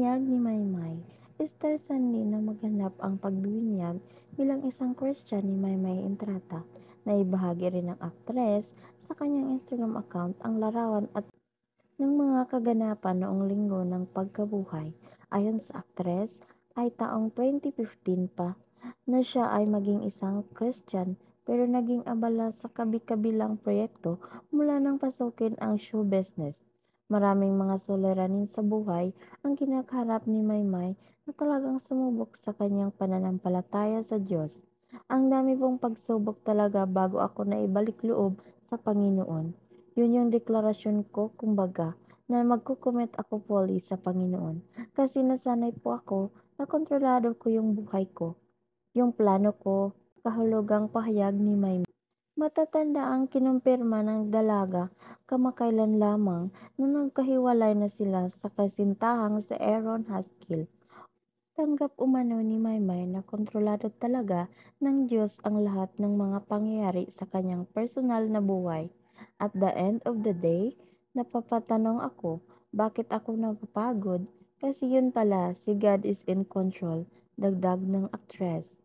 Ipinahayag ni Maymay, Easter Sunday na maganap ang pagbibinyag bilang isang Christian ni Maymay Entrata. Naibahagi rin ng aktres sa kanyang Instagram account ang larawan at ng mga kaganapan noong linggo ng pagkabuhay. Ayon sa aktres, ay taong 2015 pa na siya ay maging isang Christian pero naging abala sa kabi-kabilang proyekto mula nang pasukin ang show business. Maraming mga suliranin sa buhay ang kinakaharap ni Maymay na talagang sumubok sa kanyang pananampalataya sa Diyos. Ang dami pong pagsubok talaga bago ako naibalik loob sa Panginoon. Yun yung deklarasyon ko, kumbaga, na magko-commit ako fully sa Panginoon. Kasi nasanay po ako na kontrolado ko yung buhay ko, yung plano ko, kahulugang pahayag ni Maymay. Matatanda ang kinumpirma ng dalaga kamakailan lamang na nagkahiwalay na sila sa kasintahang si Aaron Haskell. Tanggap umano ni Maymay na kontrolado talaga ng Diyos ang lahat ng mga pangyayari sa kanyang personal na buhay. At the end of the day, napapatanong ako, bakit ako napapagod? Kasi yun pala, si God is in control, dagdag ng aktres.